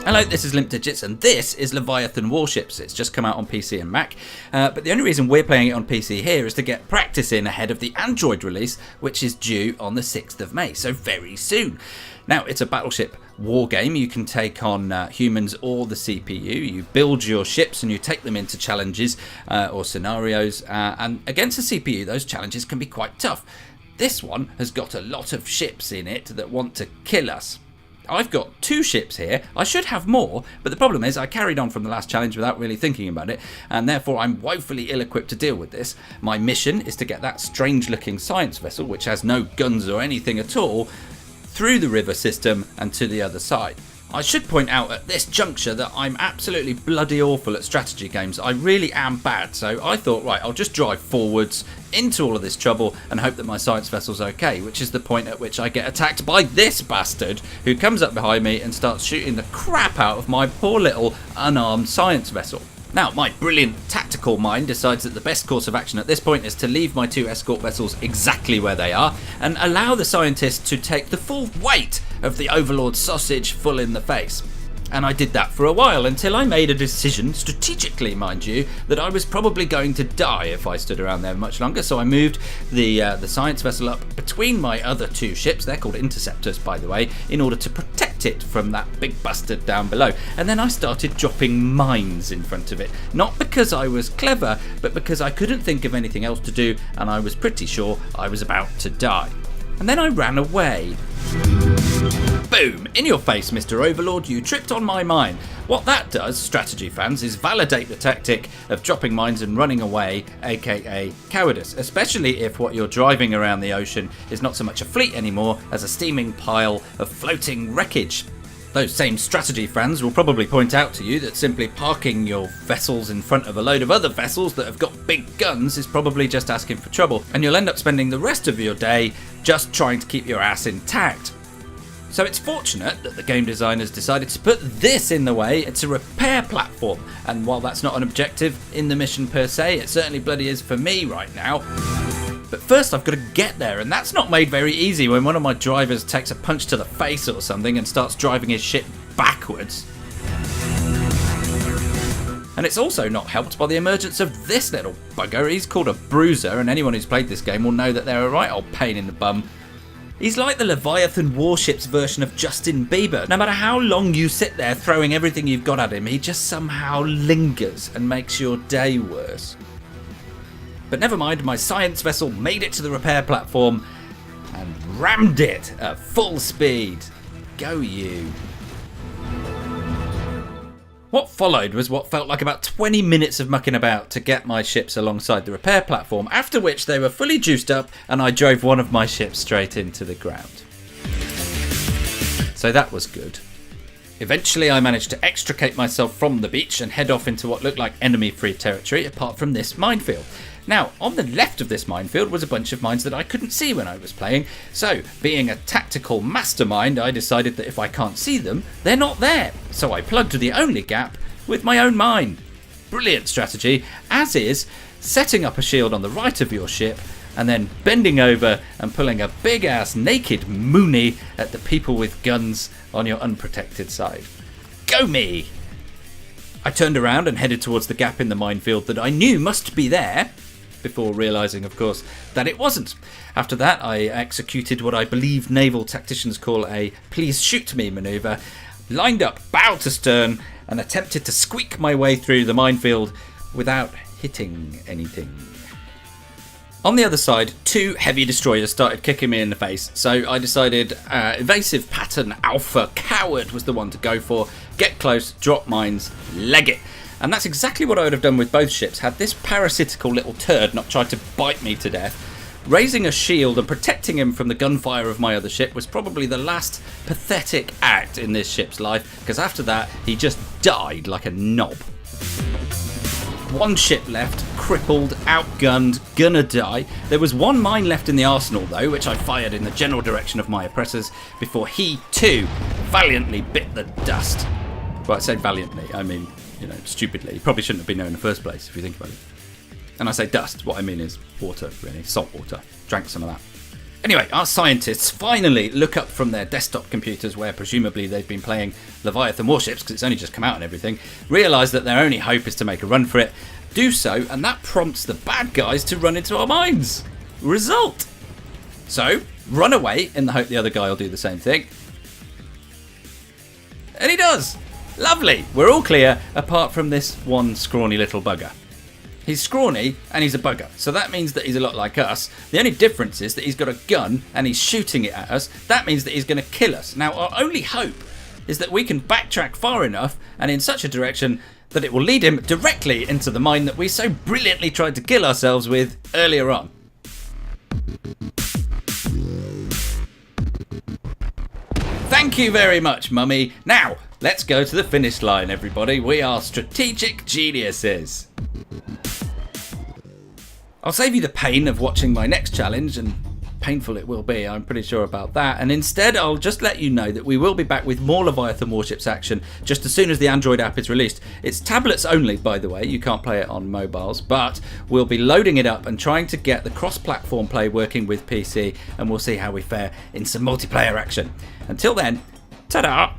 Hello, this is Limp Digits, and this is Leviathan Warships. It's just come out on PC and Mac, but the only reason we're playing it on PC here is to get practice in ahead of the Android release, which is due on the 6th of May, so very soon. Now, it's a battleship war game. You can take on humans or the CPU. You build your ships and you take them into challenges or scenarios, and against the CPU, those challenges can be quite tough. This one has got a lot of ships in it that want to kill us. I've got 2 ships here. I should have more, but the problem is I carried on from the last challenge without really thinking about it, and therefore I'm woefully ill-equipped to deal with this. My mission is to get that strange-looking science vessel, which has no guns or anything at all, through the river system and to the other side. I should point out at this juncture that I'm absolutely bloody awful at strategy games. I really am bad, so I thought, right, I'll just drive forwards into all of this trouble and hope that my science vessel's okay, which is the point at which I get attacked by this bastard who comes up behind me and starts shooting the crap out of my poor little unarmed science vessel. Now, my brilliant tactical mind decides that the best course of action at this point is to leave my 2 escort vessels exactly where they are and allow the scientists to take the full weight of the Overlord sausage full in the face. And I did that for a while until I made a decision, strategically mind you, that I was probably going to die if I stood around there much longer, so I moved the science vessel up between my other 2 ships, they're called interceptors by the way, in order to protect it from that big bastard down below. And then I started dropping mines in front of it, not because I was clever, but because I couldn't think of anything else to do and I was pretty sure I was about to die. And then I ran away. Boom! In your face, Mr. Overlord, you tripped on my mine. What that does, strategy fans, is validate the tactic of dropping mines and running away, aka cowardice, especially if what you're driving around the ocean is not so much a fleet anymore as a steaming pile of floating wreckage. Those same strategy fans will probably point out to you that simply parking your vessels in front of a load of other vessels that have got big guns is probably just asking for trouble, and you'll end up spending the rest of your day just trying to keep your ass intact. So it's fortunate that the game designers decided to put this in the way. It's a repair platform, and while that's not an objective in the mission per se, it certainly bloody is for me right now. But first I've got to get there, and that's not made very easy when one of my drivers takes a punch to the face or something and starts driving his ship backwards. And it's also not helped by the emergence of this little bugger. He's called a bruiser, and anyone who's played this game will know that they're a right old pain in the bum. He's like the Leviathan Warships version of Justin Bieber. No matter how long you sit there throwing everything you've got at him, he just somehow lingers and makes your day worse. But never mind, my science vessel made it to the repair platform and rammed it at full speed. Go you. What followed was what felt like about 20 minutes of mucking about to get my ships alongside the repair platform, after which they were fully juiced up and I drove one of my ships straight into the ground. So that was good. Eventually I managed to extricate myself from the beach and head off into what looked like enemy-free territory, apart from this minefield. Now, on the left of this minefield was a bunch of mines that I couldn't see when I was playing, so being a tactical mastermind, I decided that if I can't see them, they're not there. So I plugged the only gap with my own mine. Brilliant strategy, as is setting up a shield on the right of your ship and then bending over and pulling a big-ass naked moonie at the people with guns on your unprotected side. Go me! I turned around and headed towards the gap in the minefield that I knew must be there, before realising, of course, that it wasn't. After that, I executed what I believe naval tacticians call a please shoot me manoeuvre, lined up bow to stern, and attempted to squeak my way through the minefield without hitting anything. On the other side, 2 heavy destroyers started kicking me in the face, so I decided evasive pattern alpha coward was the one to go for. Get close, drop mines, leg it. And that's exactly what I would have done with both ships had this parasitical little turd not tried to bite me to death. Raising a shield and protecting him from the gunfire of my other ship was probably the last pathetic act in this ship's life, because after that he just died like a knob. 1 ship left, crippled, outgunned, gonna die. There was 1 mine left in the arsenal though, which I fired in the general direction of my oppressors before he too valiantly bit the dust. Well, I say valiantly, I mean, stupidly. He probably shouldn't have been there in the first place, if you think about it. And I say dust, what I mean is water, really, salt water. Drank some of that. Anyway, our scientists finally look up from their desktop computers, where presumably they've been playing Leviathan Warships, because it's only just come out and everything, realise that their only hope is to make a run for it, do so, and that prompts the bad guys to run into our mines. Result. So, run away in the hope the other guy will do the same thing. And he does. Lovely. We're all clear, apart from this one scrawny little bugger. He's scrawny and he's a bugger, so that means that he's a lot like us. The only difference is that he's got a gun and he's shooting it at us. That means that he's going to kill us. Now, our only hope is that we can backtrack far enough and in such a direction that it will lead him directly into the mine that we so brilliantly tried to kill ourselves with earlier on. Thank you very much, Mummy. Now, let's go to the finish line, everybody. We are strategic geniuses. I'll save you the pain of watching my next challenge, and painful it will be, I'm pretty sure about that, and instead I'll just let you know that we will be back with more Leviathan Warships action just as soon as the Android app is released. It's tablets only, by the way, you can't play it on mobiles, but we'll be loading it up and trying to get the cross-platform play working with PC, and we'll see how we fare in some multiplayer action. Until then, ta-da!